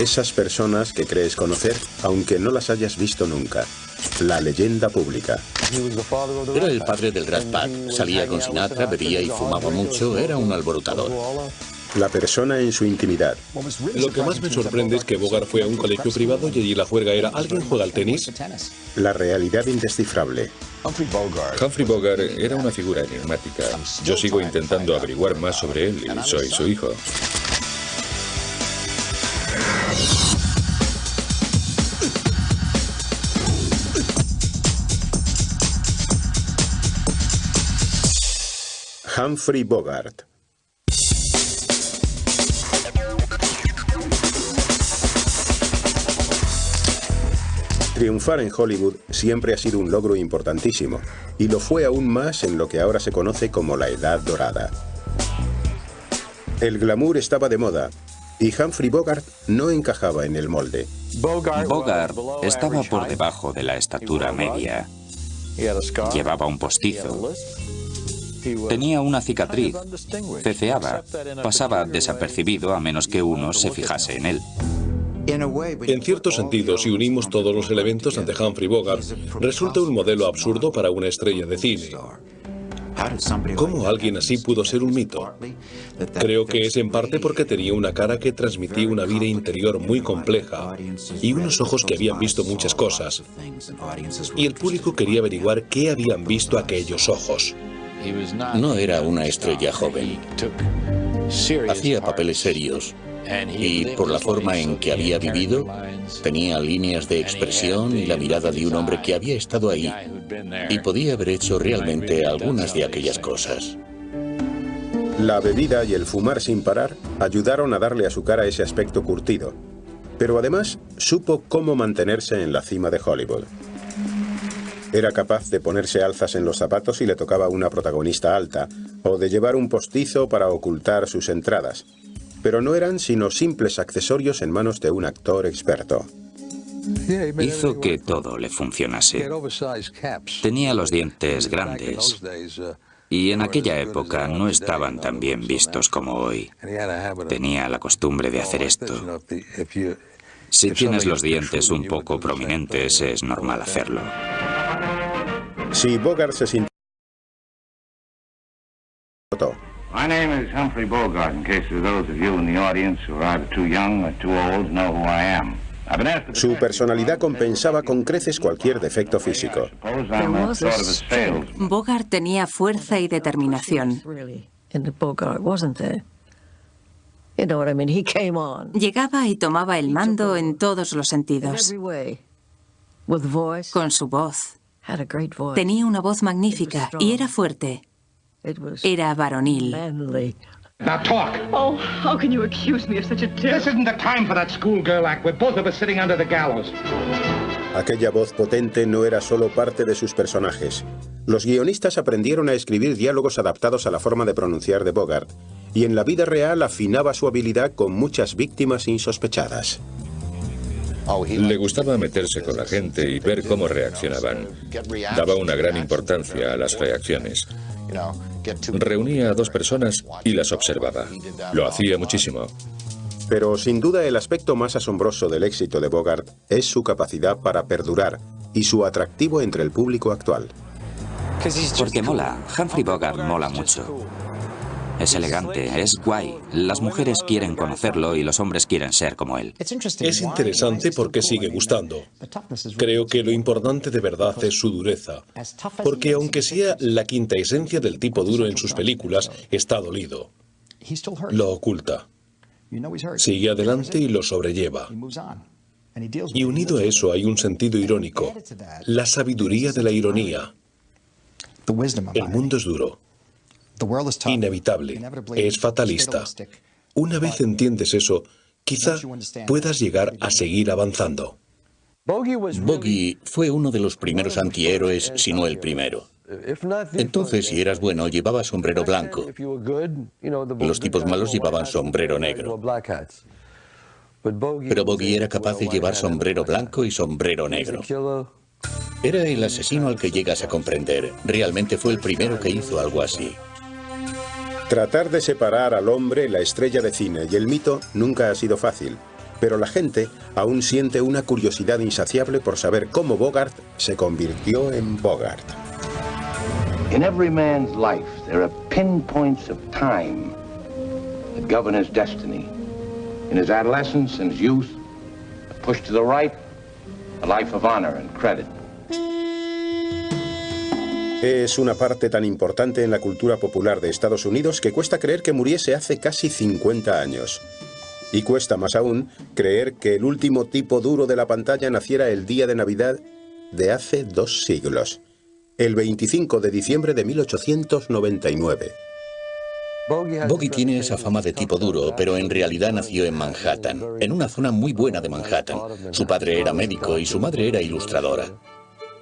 Esas personas que crees conocer, aunque no las hayas visto nunca. La leyenda pública. Era el padre del Rat Pack. Salía con Sinatra, bebía y fumaba mucho. Era un alborotador. La persona en su intimidad. Lo que más me sorprende es que Bogart fue a un colegio privado y allí la juerga era ¿alguien juega al tenis? La realidad indescifrable. Humphrey Bogart era una figura enigmática. Yo sigo intentando averiguar más sobre él y soy su hijo. Humphrey Bogart. Triunfar en Hollywood siempre ha sido un logro importantísimo, y lo fue aún más en lo que ahora se conoce como la Edad Dorada. El glamour estaba de moda, y Humphrey Bogart no encajaba en el molde. Bogart estaba por debajo de la estatura media. Llevaba un postizo. Tenía una cicatriz. Ceceaba. Pasaba desapercibido a menos que uno se fijase en él. En cierto sentido, si unimos todos los elementos ante Humphrey Bogart, resulta un modelo absurdo para una estrella de cine. ¿Cómo alguien así pudo ser un mito? Creo que es en parte porque tenía una cara que transmitía una vida interior muy compleja y unos ojos que habían visto muchas cosas. Y el público quería averiguar qué habían visto aquellos ojos. No era una estrella joven. Hacía papeles serios. Y por la forma en que había vivido, tenía líneas de expresión y la mirada de un hombre que había estado ahí y podía haber hecho realmente algunas de aquellas cosas. La bebida y el fumar sin parar ayudaron a darle a su cara ese aspecto curtido, pero además supo cómo mantenerse en la cima de Hollywood. Era capaz de ponerse alzas en los zapatos si le tocaba una protagonista alta, o de llevar un postizo para ocultar sus entradas. Pero no eran sino simples accesorios en manos de un actor experto. Hizo que todo le funcionase. Tenía los dientes grandes y en aquella época no estaban tan bien vistos como hoy. Tenía la costumbre de hacer esto. Si tienes los dientes un poco prominentes, es normal hacerlo. Si Bogart se sintió... My name is Humphrey Bogart, in case of those of you in the audience who are either too young or too old to know who I am. Su personalidad compensaba con creces cualquier defecto físico. Bogart tenía fuerza y determinación. Llegaba y tomaba el mando en todos los sentidos. Con su voz. Tenía una voz magnífica y era fuerte. Era varonil. Now talk. Oh, how can you accuse me of such a terrible... This isn't the time for that schoolgirl act. We're both of us sitting under the gallows. Aquella voz potente no era solo parte de sus personajes. Los guionistas aprendieron a escribir diálogos adaptados a la forma de pronunciar de Bogart, y en la vida real afinaba su habilidad con muchas víctimas insospechadas. Le gustaba meterse con la gente y ver cómo reaccionaban. Daba una gran importancia a las reacciones. Reunía a dos personas y las observaba. Lo hacía muchísimo. Pero sin duda el aspecto más asombroso del éxito de Bogart es su capacidad para perdurar y su atractivo entre el público actual. Porque mola. Humphrey Bogart mola mucho. Es elegante, es guay. Las mujeres quieren conocerlo y los hombres quieren ser como él. Es interesante porque sigue gustando. Creo que lo importante de verdad es su dureza. Porque aunque sea la quinta esencia del tipo duro en sus películas, está dolido. Lo oculta. Sigue adelante y lo sobrelleva. Y unido a eso hay un sentido irónico. La sabiduría de la ironía. El mundo es duro. Inevitable, es fatalista. Una vez entiendes eso, quizá puedas llegar a seguir avanzando. Bogey fue uno de los primeros antihéroes, si no el primero. Entonces, si eras bueno, llevabas sombrero blanco. Los tipos malos llevaban sombrero negro. Pero Bogey era capaz de llevar sombrero blanco y sombrero negro. Era el asesino al que llegas a comprender. Realmente fue el primero que hizo algo así. Tratar de separar al hombre, la estrella de cine y el mito nunca ha sido fácil, pero la gente aún siente una curiosidad insaciable por saber cómo Bogart se convirtió en Bogart. In every man's life, there are pinpoints of time that govern his destiny. In his adolescence and his youth, a push to the right, a life of honor and credit. Es una parte tan importante en la cultura popular de Estados Unidos que cuesta creer que muriese hace casi 50 años. Y cuesta más aún creer que el último tipo duro de la pantalla naciera el día de Navidad de hace 2 siglos, el 25 de diciembre de 1899. Bogey tiene esa fama de tipo duro, pero en realidad nació en Manhattan, en una zona muy buena de Manhattan. Su padre era médico y su madre era ilustradora.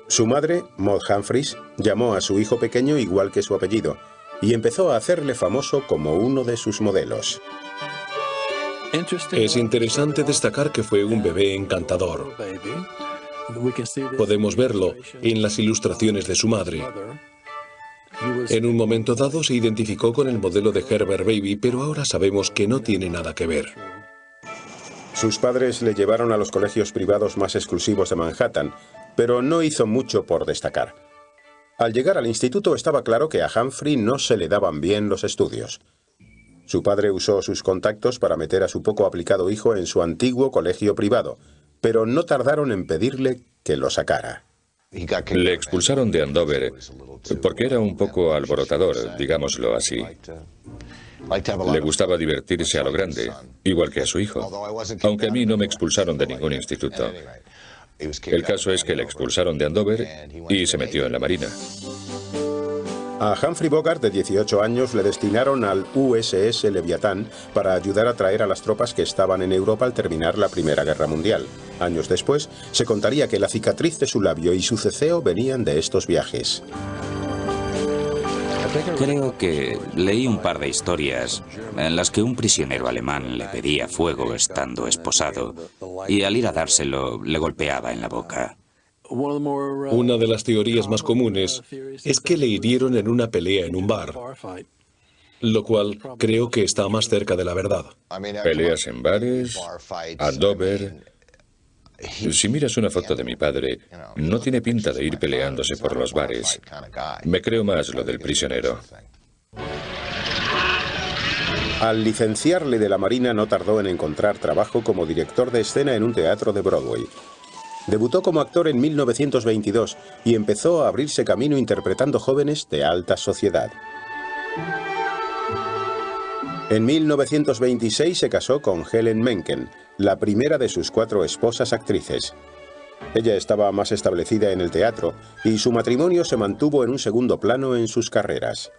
Su madre, Maud Humphries, llamó a su hijo pequeño igual que su apellido y empezó a hacerle famoso como uno de sus modelos. Es interesante destacar que fue un bebé encantador. Podemos verlo en las ilustraciones de su madre. En un momento dado se identificó con el modelo de Herbert Baby, pero ahora sabemos que no tiene nada que ver. Sus padres le llevaron a los colegios privados más exclusivos de Manhattan, pero no hizo mucho por destacar. Al llegar al instituto estaba claro que a Humphrey no se le daban bien los estudios. Su padre usó sus contactos para meter a su poco aplicado hijo en su antiguo colegio privado, pero no tardaron en pedirle que lo sacara. Le expulsaron de Andover porque era un poco alborotador, digámoslo así. Le gustaba divertirse a lo grande, igual que a su hijo, aunque a mí no me expulsaron de ningún instituto. El caso es que le expulsaron de Andover y se metió en la Marina. A Humphrey Bogart, de 18 años, le destinaron al USS Leviatán para ayudar a traer a las tropas que estaban en Europa al terminar la Primera Guerra Mundial. Años después, se contaría que la cicatriz de su labio y su ceceo venían de estos viajes. Creo que leí un par de historias en las que un prisionero alemán le pedía fuego estando esposado y al ir a dárselo le golpeaba en la boca. Una de las teorías más comunes es que le hirieron en una pelea en un bar, lo cual creo que está más cerca de la verdad. Peleas en bares, Andover. Si miras una foto de mi padre, no tiene pinta de ir peleándose por los bares. Me creo más lo del prisionero. Al licenciarle de la Marina no tardó en encontrar trabajo como director de escena en un teatro de Broadway. Debutó como actor en 1922 y empezó a abrirse camino interpretando jóvenes de alta sociedad. En 1926 se casó con Helen Menken, la primera de sus 4 esposas actrices. Ella estaba más establecida en el teatro y su matrimonio se mantuvo en un segundo plano en sus carreras.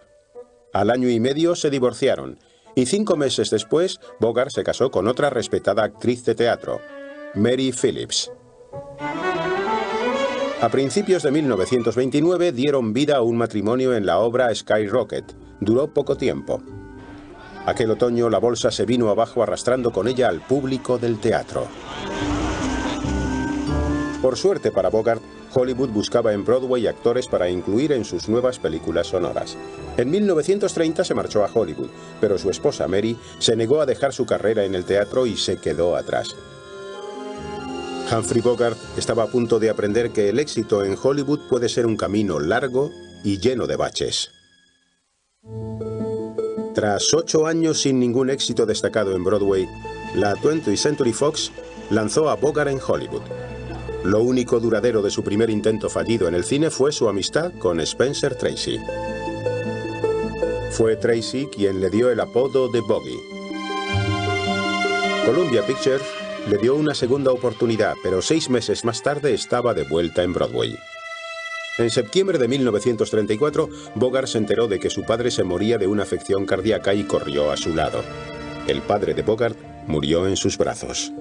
Al año y medio se divorciaron y 5 meses después Bogart se casó con otra respetada actriz de teatro, Mary Phillips. A principios de 1929 dieron vida a un matrimonio en la obra Skyrocket. Duró poco tiempo. Aquel otoño la bolsa se vino abajo arrastrando con ella al público del teatro. Por suerte para Bogart, Hollywood buscaba en Broadway actores para incluir en sus nuevas películas sonoras. En 1930 se marchó a Hollywood, pero su esposa Mary se negó a dejar su carrera en el teatro y se quedó atrás. Humphrey Bogart estaba a punto de aprender que el éxito en Hollywood puede ser un camino largo y lleno de baches. Tras 8 años sin ningún éxito destacado en Broadway, la 20th Century Fox lanzó a Bogart en Hollywood. Lo único duradero de su primer intento fallido en el cine fue su amistad con Spencer Tracy. Fue Tracy quien le dio el apodo de Bogey. Columbia Pictures le dio una segunda oportunidad, pero 6 meses más tarde estaba de vuelta en Broadway. En septiembre de 1934, Bogart se enteró de que su padre se moría de una afección cardíaca y corrió a su lado. El padre de Bogart murió en sus brazos.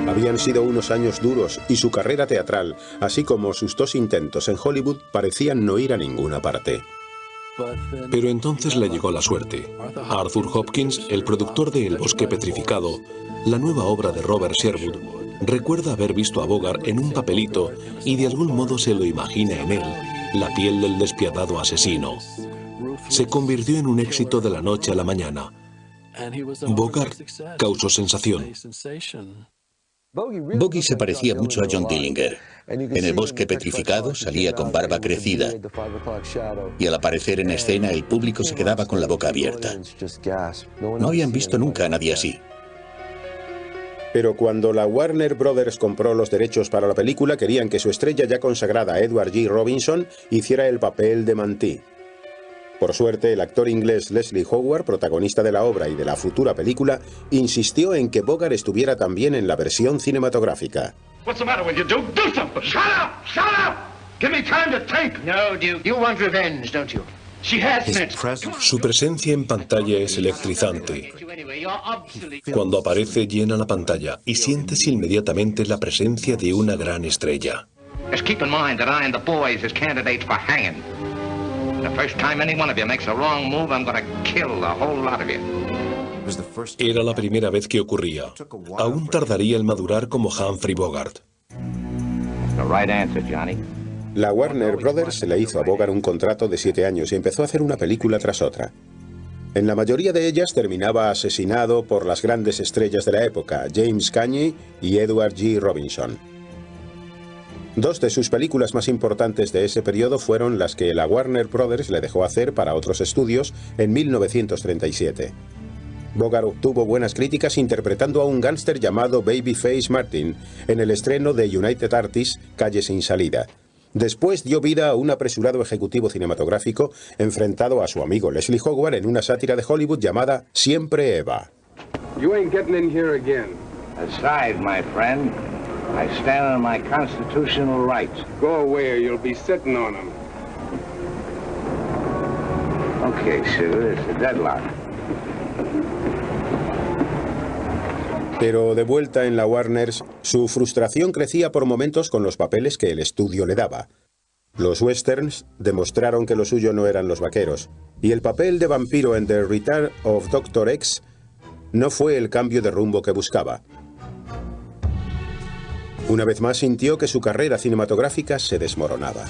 Habían sido unos años duros y su carrera teatral, así como sus 2 intentos en Hollywood, parecían no ir a ninguna parte. Pero entonces le llegó la suerte. Arthur Hopkins, el productor de El bosque petrificado, la nueva obra de Robert Sherwood, recuerda haber visto a Bogart en un papelito y de algún modo se lo imagina en él, la piel del despiadado asesino. Se convirtió en un éxito de la noche a la mañana. Bogart causó sensación. Bogey se parecía mucho a John Dillinger. En el bosque petrificado salía con barba crecida y al aparecer en escena el público se quedaba con la boca abierta. No habían visto nunca a nadie así. Pero cuando la Warner Brothers compró los derechos para la película, querían que su estrella ya consagrada, Edward G. Robinson, hiciera el papel de Mantee. Por suerte, el actor inglés Leslie Howard, protagonista de la obra y de la futura película, insistió en que Bogart estuviera también en la versión cinematográfica. What's the matter with you, Duke? Do something! Shut up! Shut up! Give me time to think! No, Duke, you want revenge, don't you? She has it. Su presencia en pantalla es electrizante. Cuando aparece llena la pantalla y sientes inmediatamente la presencia de una gran estrella. Just keep in mind that I and the boys is candidates for hanging. The first time any one of you makes a wrong move, I'm gonna kill the whole lot of you. Era la primera vez que ocurría. Aún tardaría en madurar como Humphrey Bogart. The right answer, Johnny. La Warner Brothers le hizo a Bogart un contrato de 7 años y empezó a hacer una película tras otra. En la mayoría de ellas terminaba asesinado por las grandes estrellas de la época, James Cagney y Edward G. Robinson. Dos de sus películas más importantes de ese periodo fueron las que la Warner Brothers le dejó hacer para otros estudios en 1937. Bogart obtuvo buenas críticas interpretando a un gángster llamado Babyface Martin en el estreno de United Artists, Calle sin salida. Después dio vida a un apresurado ejecutivo cinematográfico enfrentado a su amigo Leslie Howard en una sátira de Hollywood llamada Siempre Eva. You ain't getting in here again. Aside, my friend. I stand on my constitutional rights. Go away or you'll be sitting on them. Okay, sugar, it's a deadlock. Pero de vuelta en la Warners, su frustración crecía por momentos con los papeles que el estudio le daba. Los westerns demostraron que lo suyo no eran los vaqueros, y el papel de vampiro en The Return of Dr. X no fue el cambio de rumbo que buscaba. Una vez más sintió que su carrera cinematográfica se desmoronaba.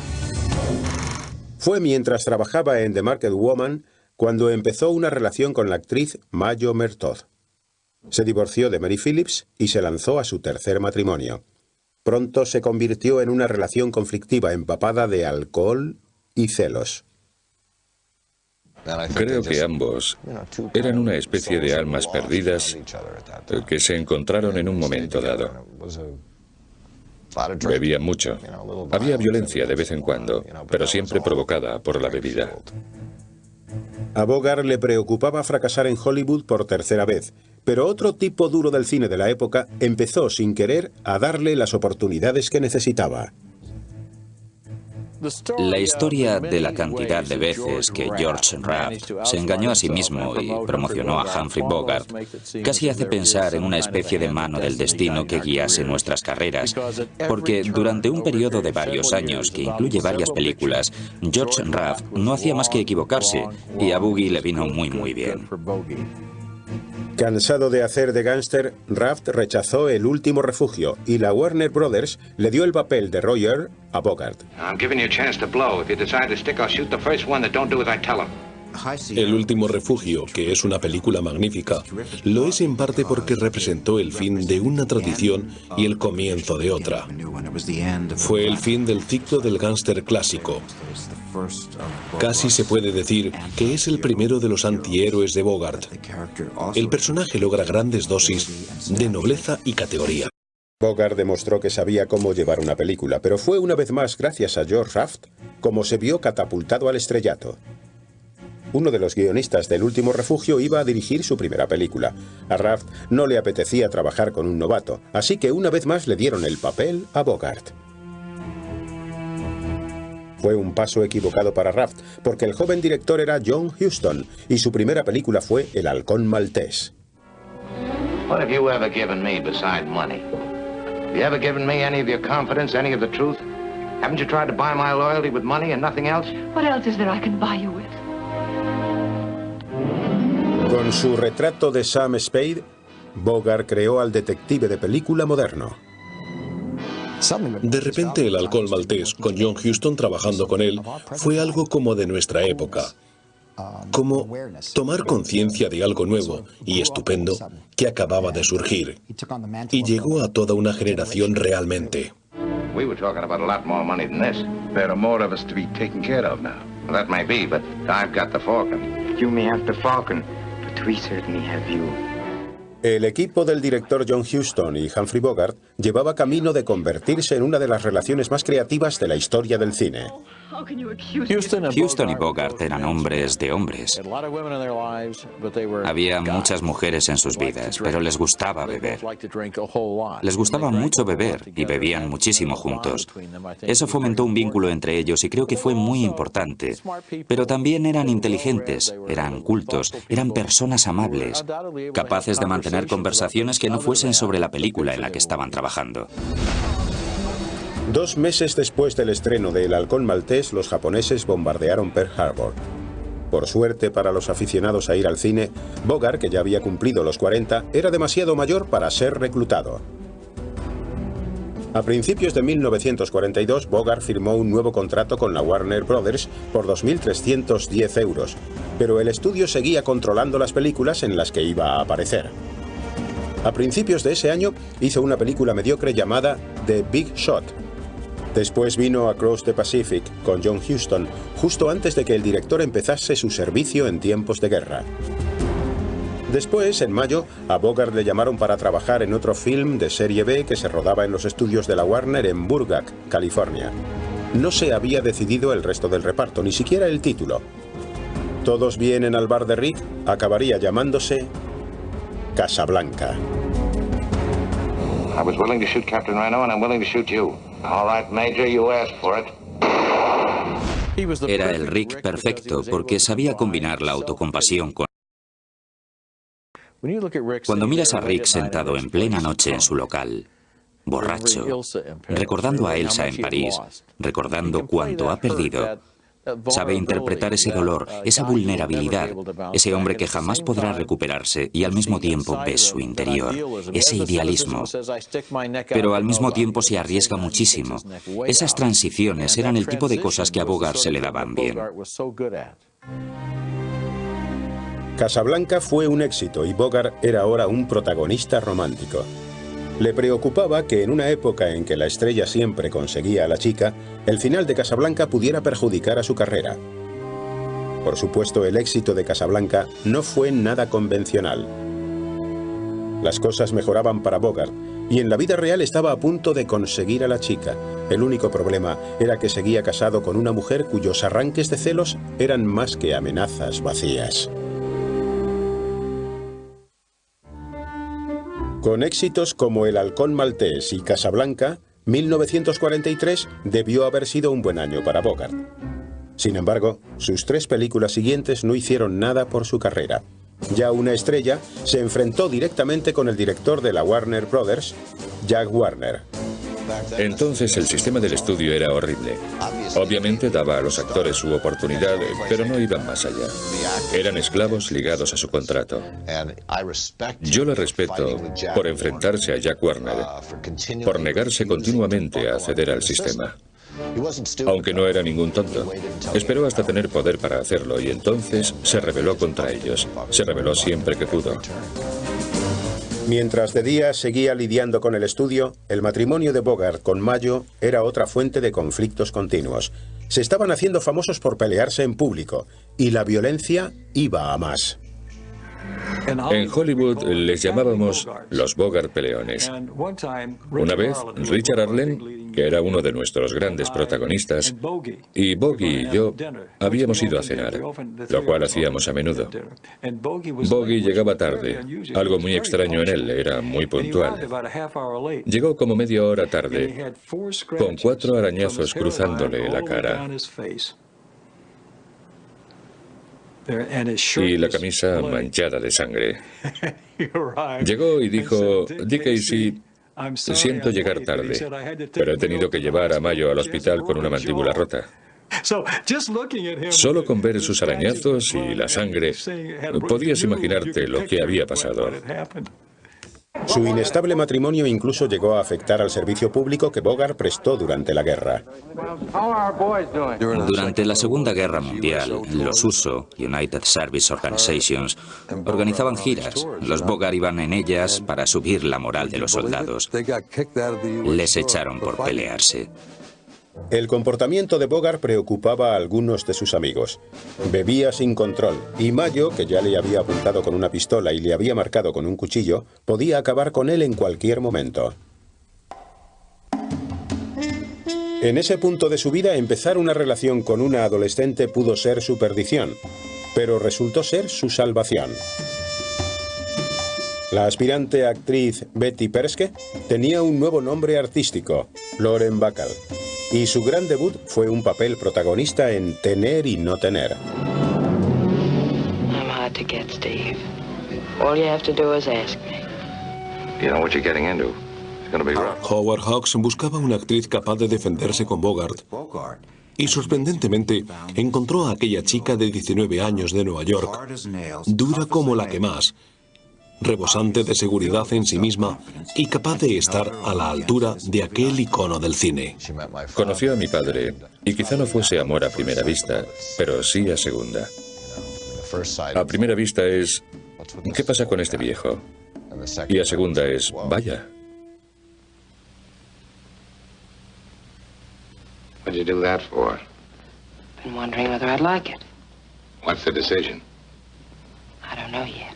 Fue mientras trabajaba en The Market Woman cuando empezó una relación con la actriz Mayo Mertod. Se divorció de Mary Phillips y se lanzó a su tercer matrimonio. Pronto se convirtió en una relación conflictiva empapada de alcohol y celos. Creo que ambos eran una especie de almas perdidas que se encontraron en un momento dado. Bebían mucho. Había violencia de vez en cuando, pero siempre provocada por la bebida. A Bogart le preocupaba fracasar en Hollywood por tercera vez, pero otro tipo duro del cine de la época empezó sin querer a darle las oportunidades que necesitaba. La historia de la cantidad de veces que George Raft se engañó a sí mismo y promocionó a Humphrey Bogart casi hace pensar en una especie de mano del destino que guiase nuestras carreras, porque durante un periodo de varios años que incluye varias películas, George Raft no hacía más que equivocarse y a Bogey le vino muy bien. Cansado de hacer de gángster, Raft rechazó El último refugio y la Warner Brothers le dio el papel de Roger a Bogart. El último refugio, que es una película magnífica, lo es en parte porque representó el fin de una tradición y el comienzo de otra. Fue el fin del ciclo del gángster clásico. Casi se puede decir que es el primero de los antihéroes de Bogart. El personaje logra grandes dosis de nobleza y categoría. Bogart demostró que sabía cómo llevar una película, pero fue una vez más gracias a George Raft como se vio catapultado al estrellato. Uno de los guionistas del último refugio iba a dirigir su primera película. A Raft no le apetecía trabajar con un novato, así que una vez más le dieron el papel a Bogart. Fue un paso equivocado para Raft, porque el joven director era John Huston, y su primera película fue El halcón maltés. What have you ever given me beside money? Have you ever given me any of your confidence, any of the truth? Haven't you tried to buy my loyalty with money and nothing else? What else is there I can buy you with? Con su retrato de Sam Spade, Bogart creó al detective de película moderno. De repente el halcón maltés, con John Huston trabajando con él, fue algo como de nuestra época. como tomar conciencia de algo nuevo y estupendo que acababa de surgir, y llegó a toda una generación realmente. We were talking about a lot more money than this. There are more of us to be taken care of now. Well, that may be, but I've got the Falcon. You may have the Falcon, but we certainly have you. El equipo del director John Huston y Humphrey Bogart llevaba camino de convertirse en una de las relaciones más creativas de la historia del cine. Huston y Bogart eran hombres de hombres. Había muchas mujeres en sus vidas, pero les gustaba beber. Les gustaba mucho beber y bebían muchísimo juntos. Eso fomentó un vínculo entre ellos y creo que fue muy importante. Pero también eran inteligentes, eran cultos, eran personas amables, capaces de mantener conversaciones que no fuesen sobre la película en la que estaban trabajando. 2 meses después del estreno de El Halcón Maltés, los japoneses bombardearon Pearl Harbor. Por suerte para los aficionados a ir al cine, Bogart, que ya había cumplido los 40, era demasiado mayor para ser reclutado. A principios de 1942, Bogart firmó un nuevo contrato con la Warner Brothers por 2.310 euros, pero el estudio seguía controlando las películas en las que iba a aparecer. A principios de ese año hizo una película mediocre llamada The Big Shot. Después vino Across the Pacific con John Huston, justo antes de que el director empezase su servicio en tiempos de guerra. Después, en mayo, a Bogart le llamaron para trabajar en otro film de serie B que se rodaba en los estudios de la Warner en Burbank, California. No se había decidido el resto del reparto, ni siquiera el título. Todos vienen al bar de Rick, acabaría llamándose Casablanca. I was willing to shoot Captain Reno and I'm willing to shoot you. All right, Major, you asked for it. Era el Rick perfecto porque sabía combinar la autocompasión con... Cuando miras a Rick sentado en plena noche en su local, borracho, recordando a Elsa en París, recordando cuánto ha perdido, sabe interpretar ese dolor, esa vulnerabilidad, ese hombre que jamás podrá recuperarse y al mismo tiempo ves su interior, ese idealismo. Pero al mismo tiempo se arriesga muchísimo. Esas transiciones eran el tipo de cosas que a Bogart se le daban bien. Casablanca fue un éxito y Bogart era ahora un protagonista romántico. Le preocupaba que en una época en que la estrella siempre conseguía a la chica, el final de Casablanca pudiera perjudicar a su carrera. Por supuesto, el éxito de Casablanca no fue nada convencional. Las cosas mejoraban para Bogart, y en la vida real estaba a punto de conseguir a la chica. El único problema era que seguía casado con una mujer cuyos arranques de celos eran más que amenazas vacías. Con éxitos como El Halcón Maltés y Casablanca, 1943 debió haber sido un buen año para Bogart. Sin embargo, sus 3 películas siguientes no hicieron nada por su carrera. Ya una estrella, se enfrentó directamente con el director de la Warner Brothers, Jack Warner. Entonces el sistema del estudio era horrible. Obviamente daba a los actores su oportunidad, pero no iban más allá. Eran esclavos ligados a su contrato. Yo le respeto por enfrentarse a Jack Warner, por negarse continuamente a ceder al sistema. Aunque no era ningún tonto. Esperó hasta tener poder para hacerlo y entonces se rebeló contra ellos. Se rebeló siempre que pudo. Mientras de día seguía lidiando con el estudio, el matrimonio de Bogart con Mayo era otra fuente de conflictos continuos. Se estaban haciendo famosos por pelearse en público, y la violencia iba a más. En Hollywood les llamábamos los Bogart peleones. Una vez, Richard Arlen, que era uno de nuestros grandes protagonistas, y Bogey y yo habíamos ido a cenar, lo cual hacíamos a menudo. Bogey llegaba tarde, algo muy extraño en él, era muy puntual. Llegó como media hora tarde, con 4 arañazos cruzándole la cara. Y la camisa manchada de sangre. Llegó y dijo, Casey, siento llegar tarde, pero he tenido que llevar a Mayo al hospital con una mandíbula rota. Solo con ver sus arañazos y la sangre, podías imaginarte lo que había pasado. Su inestable matrimonio incluso llegó a afectar al servicio público que Bogart prestó durante la guerra. Durante la Segunda Guerra Mundial, los USO, United Service Organizations, organizaban giras. Los Bogart iban en ellas para subir la moral de los soldados. Les echaron por pelearse. El comportamiento de Bogart preocupaba a algunos de sus amigos. Bebía sin control, y Mayo, que ya le había apuntado con una pistola y le había marcado con un cuchillo, podía acabar con él en cualquier momento. En ese punto de su vida, empezar una relación con una adolescente pudo ser su perdición, pero resultó ser su salvación. La aspirante actriz Betty Perske tenía un nuevo nombre artístico, Lauren Bacall, y su gran debut fue un papel protagonista en Tener y no tener. I'm hard to get, Steve. All you have to do is ask me. You know what you're getting into. It's gonna be rough. Howard Hawks buscaba una actriz capaz de defenderse con Bogart. Y sorprendentemente encontró a aquella chica de 19 años de Nueva York, dura como la que más, rebosante de seguridad en sí misma y capaz de estar a la altura de aquel icono del cine. Conoció a mi padre, y quizá no fuese amor a primera vista, pero sí a segunda. A primera vista es, ¿qué pasa con este viejo? Y a segunda es, vaya. What did you do that for? Been wondering whether I'd like it. What's the decision? I don't know yet.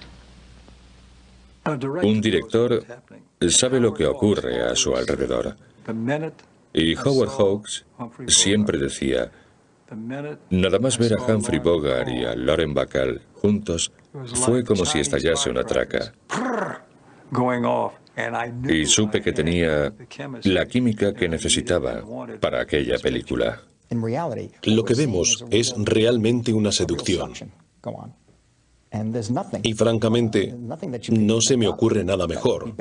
Un director sabe lo que ocurre a su alrededor. Y Howard Hawks siempre decía, nada más ver a Humphrey Bogart y a Lauren Bacall juntos, fue como si estallase una traca. Y supe que tenía la química que necesitaba para aquella película. Lo que vemos es realmente una seducción. Y francamente, no se me ocurre nada mejor.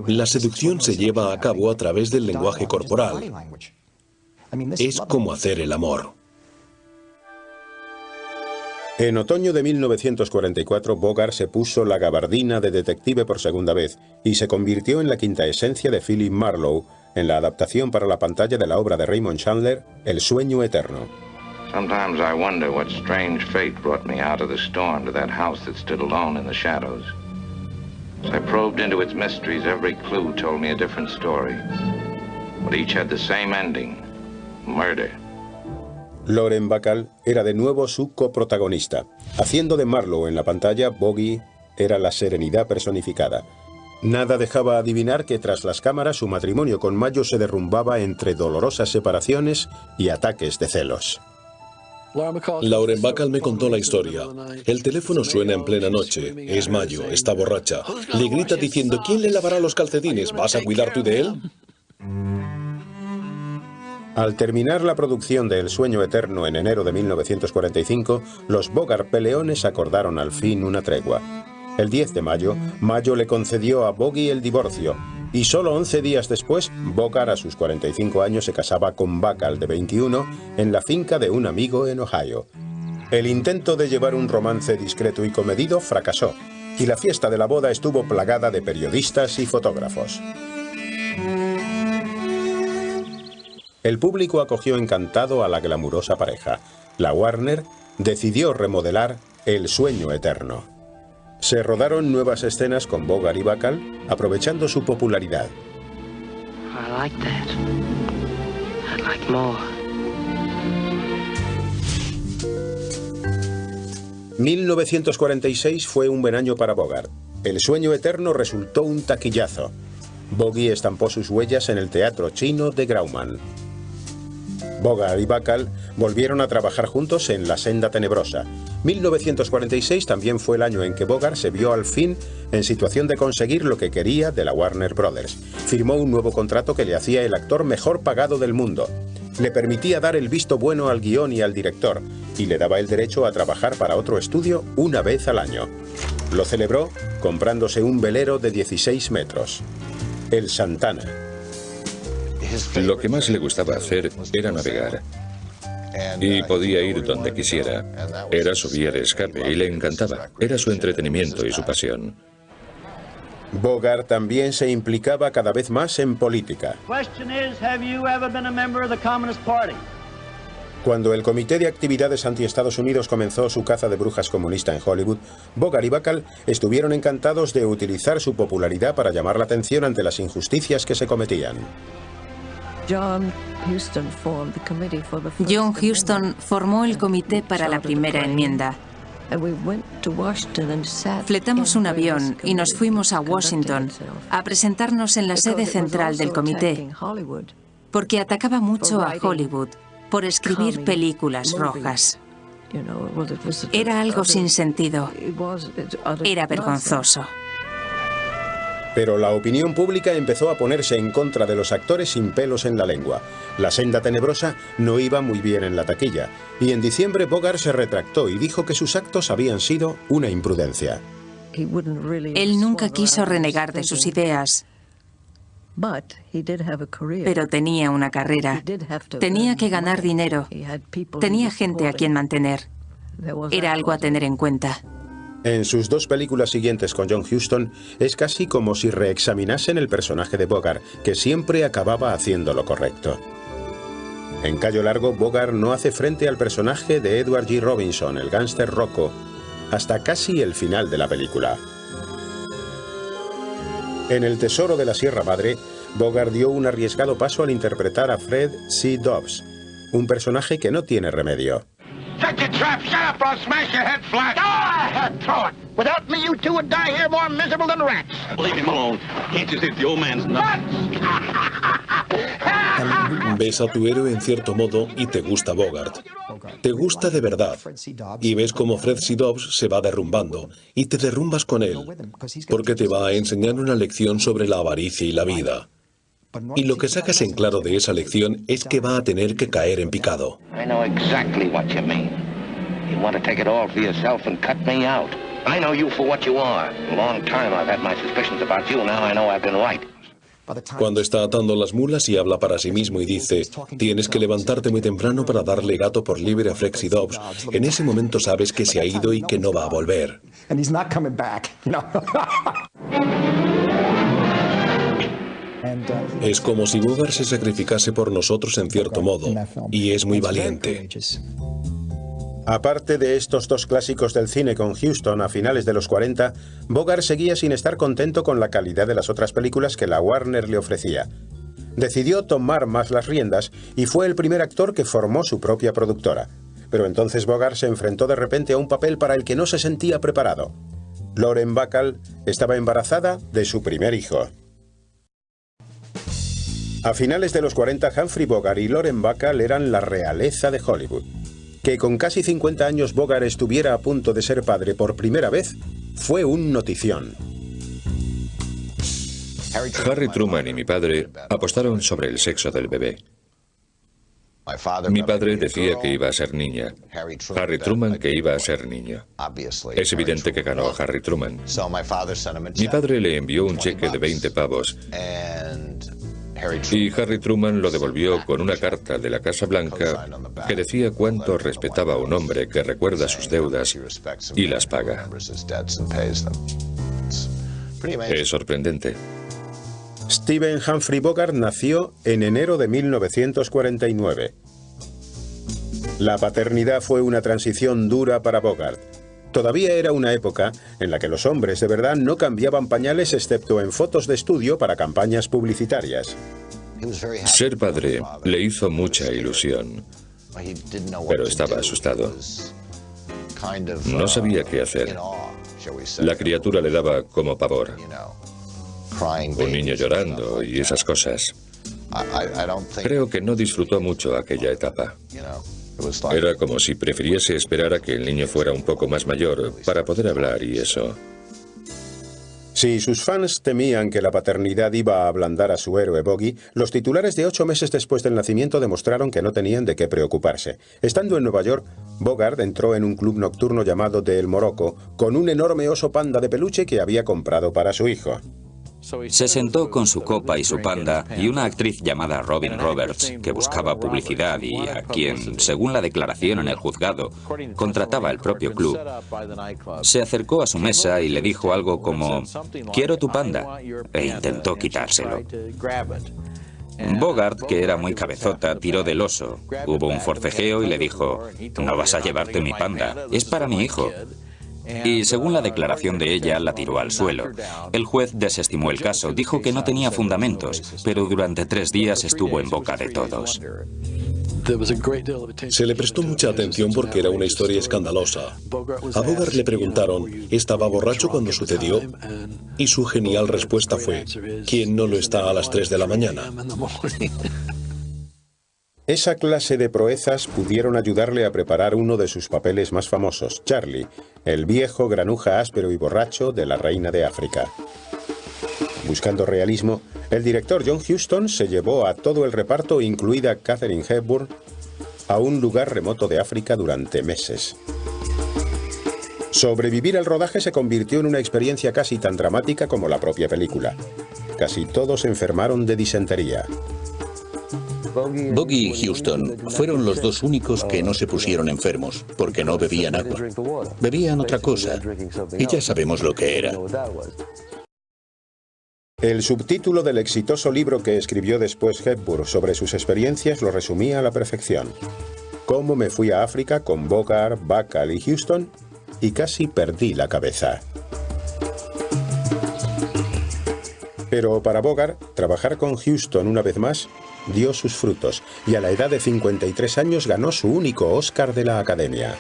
La seducción se lleva a cabo a través del lenguaje corporal. Es como hacer el amor. En otoño de 1944, Bogart se puso la gabardina de detective por segunda vez y se convirtió en la quinta esencia de Philip Marlowe en la adaptación para la pantalla de la obra de Raymond Chandler, El sueño eterno. Sometimes I wonder what strange fate brought me out of the storm to that house that stood alone in the shadows. As I probed into its mysteries, every clue told me a different story. But each had the same ending, murder. Lauren Bacall era de nuevo su coprotagonista. Haciendo de Marlowe en la pantalla, Bogey era la serenidad personificada. Nada dejaba adivinar que tras las cámaras su matrimonio con Mayo se derrumbaba entre dolorosas separaciones y ataques de celos. Lauren Bacall me contó la historia. El teléfono suena en plena noche. Es Mayo, está borracha. Le grita diciendo, ¿quién le lavará los calcetines? ¿Vas a cuidar tú de él? Al terminar la producción de El sueño eterno en enero de 1945, los Bogart peleones acordaron al fin una tregua. El 10 de mayo, Mayo le concedió a Bogey el divorcio, y solo 11 días después, Bogart a sus 45 años se casaba con Bacall de 21 en la finca de un amigo en Ohio. El intento de llevar un romance discreto y comedido fracasó, y la fiesta de la boda estuvo plagada de periodistas y fotógrafos. El público acogió encantado a la glamurosa pareja. La Warner decidió remodelar El sueño eterno. Se rodaron nuevas escenas con Bogart y Bacall, aprovechando su popularidad. I like that. I'd like more. 1946 fue un buen año para Bogart. El sueño eterno resultó un taquillazo. Bogey estampó sus huellas en el teatro chino de Grauman. Bogart y Bacall volvieron a trabajar juntos en La senda tenebrosa. 1946 también fue el año en que Bogart se vio al fin en situación de conseguir lo que quería de la Warner Brothers. Firmó un nuevo contrato que le hacía el actor mejor pagado del mundo. Le permitía dar el visto bueno al guión y al director, y le daba el derecho a trabajar para otro estudio una vez al año. Lo celebró comprándose un velero de 16 metros, el Santana. Lo que más le gustaba hacer era navegar. Y podía ir donde quisiera. Era su vía de escape y le encantaba. Era su entretenimiento y su pasión. Bogart también se implicaba cada vez más en política. Cuando el Comité de Actividades Anti-Estados Unidos comenzó su caza de brujas comunista en Hollywood, Bogart y Bacall estuvieron encantados de utilizar su popularidad para llamar la atención ante las injusticias que se cometían. John Huston formó el comité para la primera enmienda. Fletamos un avión y nos fuimos a Washington a presentarnos en la sede central del comité, porque atacaba mucho a Hollywood por escribir películas rojas. Era algo sin sentido. Era vergonzoso. Pero la opinión pública empezó a ponerse en contra de los actores sin pelos en la lengua. La Senda Tenebrosa no iba muy bien en la taquilla, y en diciembre Bogart se retractó y dijo que sus actos habían sido una imprudencia. Él nunca quiso renegar de sus ideas, pero tenía una carrera. Tenía que ganar dinero. Tenía gente a quien mantener. Era algo a tener en cuenta. En sus dos películas siguientes con John Huston, es casi como si reexaminasen el personaje de Bogart, que siempre acababa haciendo lo correcto. En Cayo Largo, Bogart no hace frente al personaje de Edward G. Robinson, el gángster Rocco, hasta casi el final de la película. En El Tesoro de la Sierra Madre, Bogart dio un arriesgado paso al interpretar a Fred C. Dobbs, un personaje que no tiene remedio. Set your trap, shut up, or I'll smash your head flat. Throw it. Without me, you two would die here more miserable than rats. Leave him alone. Can't you see the old man's nuts? Ves a tu héroe en cierto modo y te gusta Bogart. Te gusta de verdad. Y ves cómo Fred C. Dobbs se va derrumbando y te derrumbas con él, porque te va a enseñar una lección sobre la avaricia y la vida. Y lo que sacas en claro de esa lección es que va a tener que caer en picado. I know exactly what you mean. You want to take it all for yourself and cut me out. I know you for what you are. A long time I've had my suspicions about you. Now I know I've been right. Cuando está atando las mulas y habla para sí mismo y dice, tienes que levantarte muy temprano para darle gato por liebre a Fred C. Dobbs, en ese momento sabes que se ha ido y que no va a volver. Es como si Bogart se sacrificase por nosotros en cierto modo, y es muy valiente. Aparte de estos dos clásicos del cine con Huston a finales de los 40, Bogart seguía sin estar contento con la calidad de las otras películas que la Warner le ofrecía. Decidió tomar más las riendas y fue el primer actor que formó su propia productora. Pero entonces Bogart se enfrentó de repente a un papel para el que no se sentía preparado. Lauren Bacall estaba embarazada de su primer hijo. A finales de los 40, Humphrey Bogart y Lauren Bacall eran la realeza de Hollywood. Que con casi 50 años Bogart estuviera a punto de ser padre por primera vez fue un notición. Harry Truman y mi padre apostaron sobre el sexo del bebé. Mi padre decía que iba a ser niña. Harry Truman que iba a ser niño. Es evidente que ganó Harry Truman. Mi padre le envió un cheque de 20 pavos. Y Harry Truman lo devolvió con una carta de la Casa Blanca que decía cuánto respetaba a un hombre que recuerda sus deudas y las paga. Es sorprendente. Stephen Humphrey Bogart nació en enero de 1949. La paternidad fue una transición dura para Bogart. Todavía era una época en la que los hombres de verdad no cambiaban pañales excepto en fotos de estudio para campañas publicitarias. Ser padre le hizo mucha ilusión, pero estaba asustado. No sabía qué hacer. La criatura le daba como pavor. Un niño llorando y esas cosas. Creo que no disfrutó mucho aquella etapa. Era como si prefiriese esperar a que el niño fuera un poco más mayor para poder hablar y eso. Si sus fans temían que la paternidad iba a ablandar a su héroe Boggy, los titulares de 8 meses después del nacimiento demostraron que no tenían de qué preocuparse. Estando en Nueva York, Bogart entró en un club nocturno llamado The El Morocco con un enorme oso panda de peluche que había comprado para su hijo. Se sentó con su copa y su panda y una actriz llamada Robin Roberts, que buscaba publicidad y a quien, según la declaración en el juzgado, contrataba el propio club. Se acercó a su mesa y le dijo algo como, «Quiero tu panda», e intentó quitárselo. Bogart, que era muy cabezota, tiró del oso. Hubo un forcejeo y le dijo, «No vas a llevarte mi panda, es para mi hijo». Y según la declaración de ella, la tiró al suelo. El juez desestimó el caso, dijo que no tenía fundamentos, pero durante 3 días estuvo en boca de todos. Se le prestó mucha atención porque era una historia escandalosa. A Bogart le preguntaron, ¿estaba borracho cuando sucedió? Y su genial respuesta fue, ¿quién no lo está a las 3 de la mañana? Esa clase de proezas pudieron ayudarle a preparar uno de sus papeles más famosos, Charlie, el viejo granuja áspero y borracho de La Reina de África. Buscando realismo, el director John Huston se llevó a todo el reparto, incluida Katharine Hepburn, a un lugar remoto de África durante meses. Sobrevivir al rodaje se convirtió en una experiencia casi tan dramática como la propia película. Casi todos enfermaron de disentería. Bogey y Huston fueron los 2 únicos que no se pusieron enfermos, porque no bebían agua. Bebían otra cosa, y ya sabemos lo que era. El subtítulo del exitoso libro que escribió después Hepburn sobre sus experiencias lo resumía a la perfección. Cómo me fui a África con Bogart, Bacall y Huston y casi perdí la cabeza. Pero para Bogart, trabajar con Huston una vez más dio sus frutos y a la edad de 53 años ganó su único Oscar de la Academia.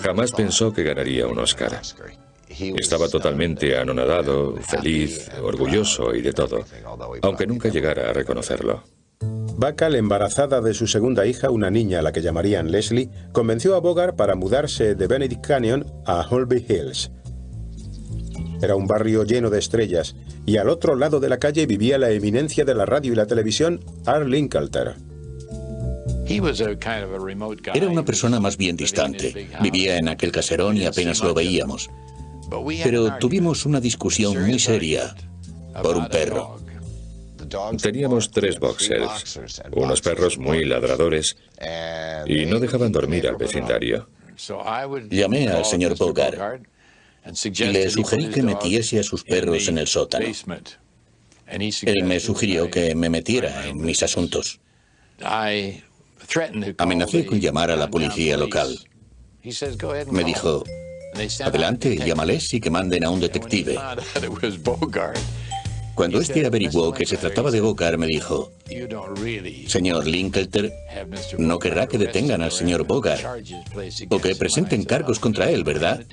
Jamás pensó que ganaría un Oscar. Estaba totalmente anonadado, feliz, orgulloso y de todo, aunque nunca llegara a reconocerlo. Bacall, embarazada de su segunda hija, una niña a la que llamarían Leslie, convenció a Bogart para mudarse de Benedict Canyon a Holby Hills. Era un barrio lleno de estrellas, y al otro lado de la calle vivía la eminencia de la radio y la televisión, Art Linkletter. Era una persona más bien distante. Vivía en aquel caserón y apenas lo veíamos. Pero tuvimos una discusión muy seria por un perro. Teníamos 3 boxers, unos perros muy ladradores, y no dejaban dormir al vecindario. Llamé al señor Bogart y le sugerí que metiese a sus perros en el sótano. Él me sugirió que me metiera en mis asuntos. Amenacé con llamar a la policía local. Me dijo, adelante, llámales y que manden a un detective. Cuando este averiguó que se trataba de Bogart, me dijo, señor Linkletter, no querrá que detengan al señor Bogart o que presenten cargos contra él, ¿verdad?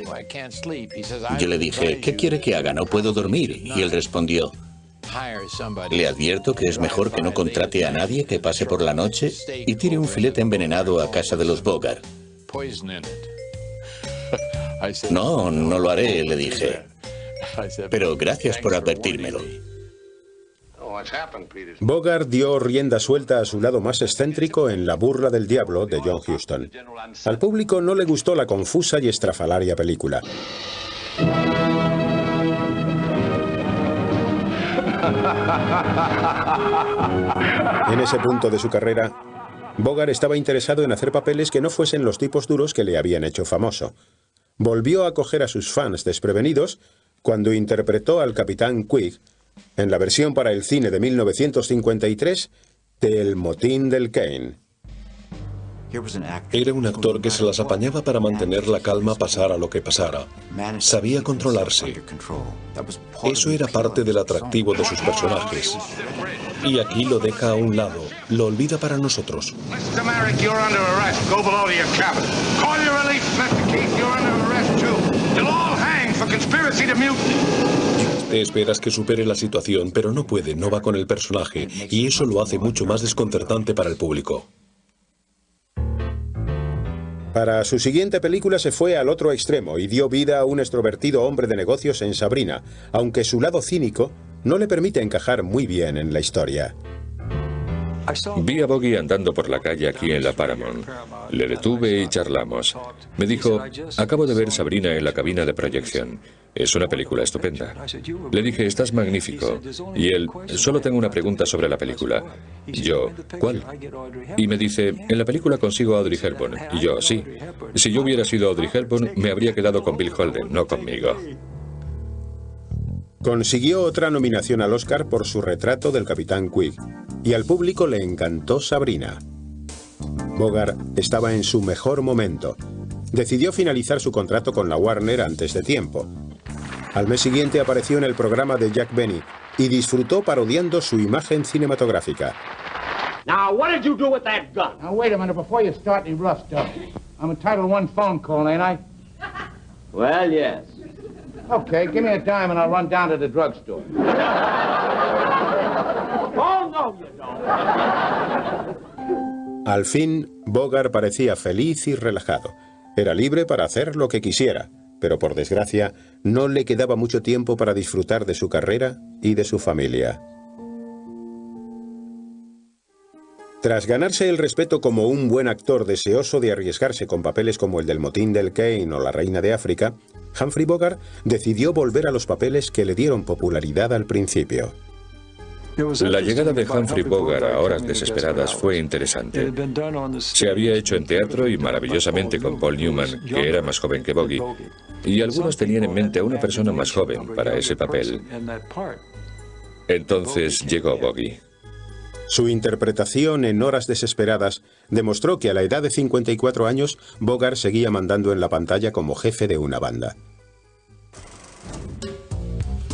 Yo le dije, ¿qué quiere que haga? No puedo dormir. Y él respondió, le advierto que es mejor que no contrate a nadie que pase por la noche y tire un filete envenenado a casa de los Bogart. No, no lo haré, le dije. Pero gracias por advertírmelo. Bogart dio rienda suelta a su lado más excéntrico en La burla del diablo de John Huston. Al público no le gustó la confusa y estrafalaria película. En ese punto de su carrera, Bogart estaba interesado en hacer papeles que no fuesen los tipos duros que le habían hecho famoso. Volvió a coger a sus fans desprevenidos cuando interpretó al Capitán Quigg en la versión para el cine de 1953 de El motín del Caine. Era un actor que se las apañaba para mantener la calma pasara lo que pasara. Sabía controlarse. Eso era parte del atractivo de sus personajes. Y aquí lo deja a un lado, lo olvida para nosotros. Te esperas que supere la situación, pero no puede, no va con el personaje, y eso lo hace mucho más desconcertante para el público. Para su siguiente película se fue al otro extremo y dio vida a un extrovertido hombre de negocios en Sabrina, aunque su lado cínico no le permite encajar muy bien en la historia. Vi a Bogey andando por la calle aquí en la Paramount. Le detuve y charlamos. Me dijo, acabo de ver Sabrina en la cabina de proyección. Es una película estupenda. Le dije, estás magnífico. Y él, solo tengo una pregunta sobre la película. Yo, ¿cuál? Y me dice, en la película consigo a Audrey Hepburn. Y yo, sí. Si yo hubiera sido Audrey Hepburn, me habría quedado con Bill Holden, no conmigo. Consiguió otra nominación al Oscar por su retrato del Capitán Quigg. Y al público le encantó Sabrina. Bogart estaba en su mejor momento. Decidió finalizar su contrato con la Warner antes de tiempo. Al mes siguiente apareció en el programa de Jack Benny y disfrutó parodiando su imagen cinematográfica. Now, what did you do with that gun? Now, wait a minute, before you start any rough stuff. I'm entitled to one phone call, ain't I? Well, yes. Okay, give me a dime and I'll run down to the drugstore. Oh, no, you don't. Al fin, Bogart parecía feliz y relajado. Era libre para hacer lo que quisiera, pero por desgracia no le quedaba mucho tiempo para disfrutar de su carrera y de su familia. Tras ganarse el respeto como un buen actor deseoso de arriesgarse con papeles como el del Motín del Caine o La Reina de África, Humphrey Bogart decidió volver a los papeles que le dieron popularidad al principio. La llegada de Humphrey Bogart a Horas Desesperadas fue interesante. Se había hecho en teatro y maravillosamente con Paul Newman, que era más joven que Bogey. Y algunos tenían en mente a una persona más joven para ese papel. Entonces llegó Bogey. Su interpretación en Horas Desesperadas demostró que a la edad de 54 años, Bogart seguía mandando en la pantalla como jefe de una banda.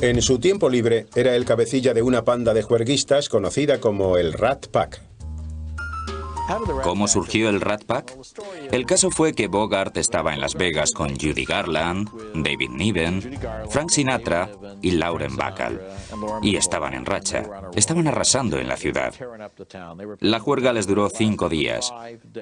En su tiempo libre, era el cabecilla de una panda de juerguistas conocida como el Rat Pack. ¿Cómo surgió el Rat Pack? El caso fue que Bogart estaba en Las Vegas con Judy Garland, David Niven, Frank Sinatra y Lauren Bacall. Y estaban en racha. Estaban arrasando en la ciudad. La juerga les duró 5 días.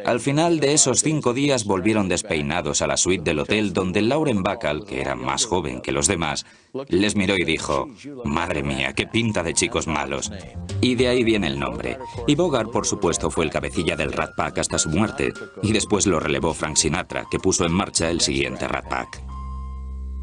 Al final de esos 5 días volvieron despeinados a la suite del hotel donde Lauren Bacall, que era más joven que los demás, les miró y dijo, «Madre mía, qué pinta de chicos malos». Y de ahí viene el nombre. Y Bogart, por supuesto, fue el cabecilla del Rat Pack hasta su muerte. Y después lo relevó Frank Sinatra, que puso en marcha el siguiente Rat Pack.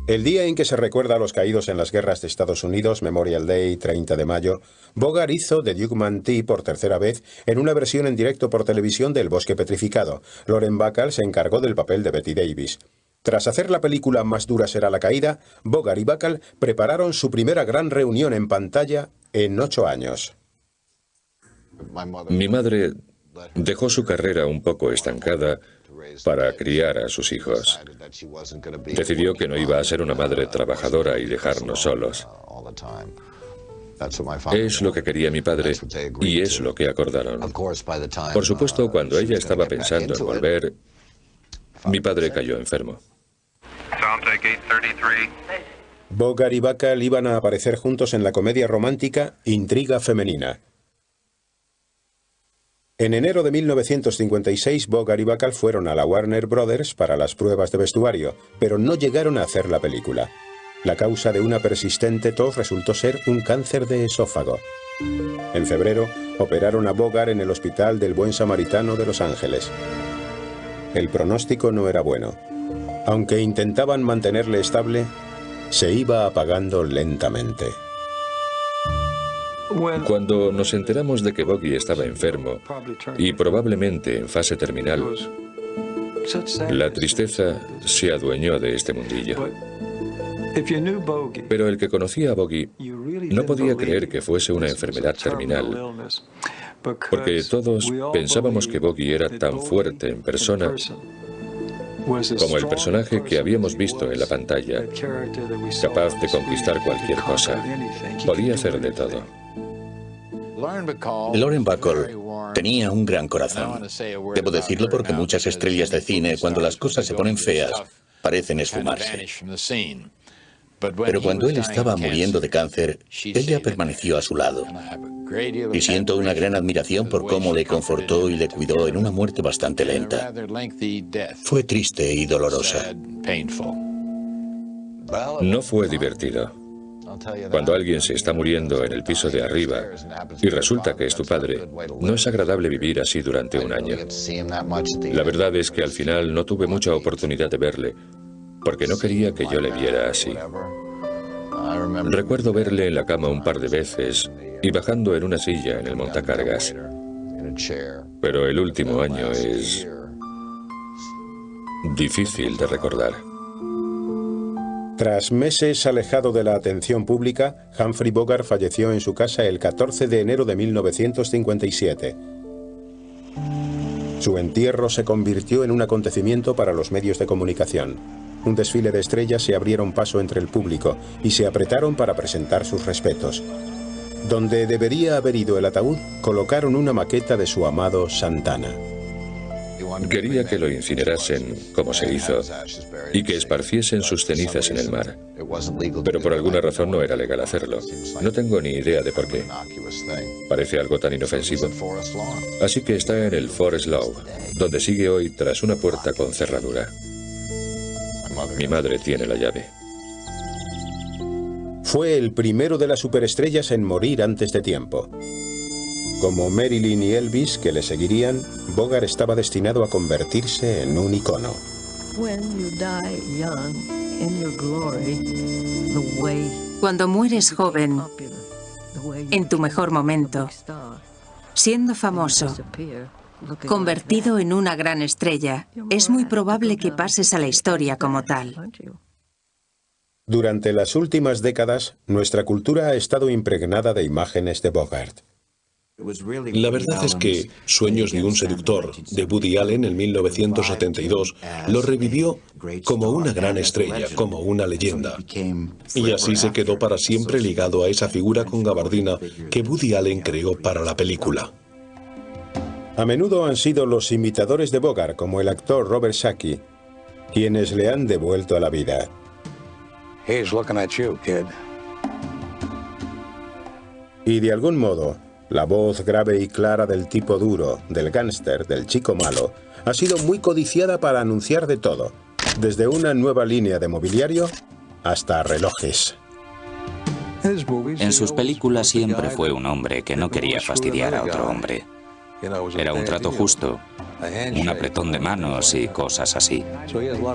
El día en que se recuerda a los caídos en las guerras de Estados Unidos, Memorial Day, 30 de mayo, Bogart hizo de Duke Mantee por tercera vez en una versión en directo por televisión del Bosque Petrificado. Lauren Bacall se encargó del papel de Betty Davis. Tras hacer la película Más dura será la caída, Bogart y Bacall prepararon su primera gran reunión en pantalla en 8 años. Mi madre dejó su carrera un poco estancada para criar a sus hijos. Decidió que no iba a ser una madre trabajadora y dejarnos solos. Es lo que quería mi padre y es lo que acordaron. Por supuesto, cuando ella estaba pensando en volver, mi padre cayó enfermo. Bogart y Bacall iban a aparecer juntos en la comedia romántica Intriga femenina. En enero de 1956, Bogart y Bacall fueron a la Warner Brothers para las pruebas de vestuario, pero no llegaron a hacer la película. La causa de una persistente tos resultó ser un cáncer de esófago. En febrero, operaron a Bogart en el Hospital del Buen Samaritano de Los Ángeles. El pronóstico no era bueno. Aunque intentaban mantenerle estable, se iba apagando lentamente. Cuando nos enteramos de que Bogey estaba enfermo y probablemente en fase terminal, la tristeza se adueñó de este mundillo. Pero el que conocía a Bogey no podía creer que fuese una enfermedad terminal, porque todos pensábamos que Bogey era tan fuerte en persona como el personaje que habíamos visto en la pantalla, capaz de conquistar cualquier cosa. Podía hacer de todo. Lauren Bacall tenía un gran corazón. Debo decirlo porque muchas estrellas de cine, cuando las cosas se ponen feas, parecen esfumarse. Pero cuando él estaba muriendo de cáncer, ella permaneció a su lado. Y siento una gran admiración por cómo le confortó y le cuidó en una muerte bastante lenta. Fue triste y dolorosa. No fue divertido. Cuando alguien se está muriendo en el piso de arriba y resulta que es tu padre, no es agradable vivir así durante un año. La verdad es que al final no tuve mucha oportunidad de verle, porque no quería que yo le viera así. Recuerdo verle en la cama un par de veces y bajando en una silla en el montacargas. Pero el último año es difícil de recordar. Tras meses alejado de la atención pública, Humphrey Bogart falleció en su casa el 14 de enero de 1957. Su entierro se convirtió en un acontecimiento para los medios de comunicación. Un desfile de estrellas se abrieron paso entre el público y se apretaron para presentar sus respetos. Donde debería haber ido el ataúd, colocaron una maqueta de su amado Santana. Quería que lo incinerasen, como se hizo, y que esparciesen sus cenizas en el mar. Pero por alguna razón no era legal hacerlo. No tengo ni idea de por qué. Parece algo tan inofensivo. Así que está en el Forest Lawn, donde sigue hoy tras una puerta con cerradura. Mi madre tiene la llave. Fue el primero de las superestrellas en morir antes de tiempo. Como Marilyn y Elvis, que le seguirían, Bogart estaba destinado a convertirse en un icono. Cuando mueres joven, en tu mejor momento, siendo famoso, convertido en una gran estrella, es muy probable que pases a la historia como tal. Durante las últimas décadas, nuestra cultura ha estado impregnada de imágenes de Bogart. La verdad es que Sueños de un seductor, de Woody Allen en 1972, lo revivió como una gran estrella, como una leyenda. Y así se quedó para siempre ligado a esa figura con gabardina que Woody Allen creó para la película. A menudo han sido los imitadores de Bogart, como el actor Robert Shackey, quienes le han devuelto a la vida. He's looking at you, kid. Y de algún modo, la voz grave y clara del tipo duro, del gángster, del chico malo, ha sido muy codiciada para anunciar de todo, desde una nueva línea de mobiliario hasta relojes. En sus películas siempre fue un hombre que no quería fastidiar a otro hombre. Era un trato justo, un apretón de manos y cosas así.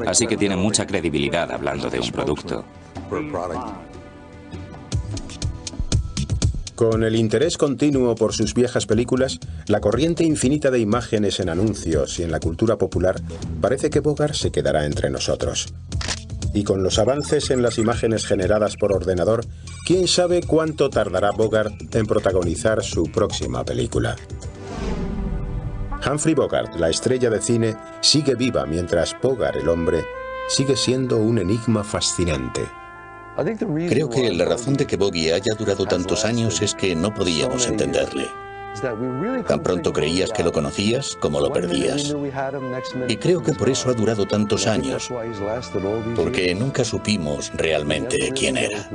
Así que tiene mucha credibilidad hablando de un producto. Con el interés continuo por sus viejas películas, la corriente infinita de imágenes en anuncios y en la cultura popular, parece que Bogart se quedará entre nosotros. Y con los avances en las imágenes generadas por ordenador, ¿quién sabe cuánto tardará Bogart en protagonizar su próxima película? Humphrey Bogart, la estrella de cine, sigue viva mientras Bogart, el hombre, sigue siendo un enigma fascinante. Creo que la razón de que Bogey haya durado tantos años es que no podíamos entenderle. Tan pronto creías que lo conocías como lo perdías. Y creo que por eso ha durado tantos años, porque nunca supimos realmente quién era.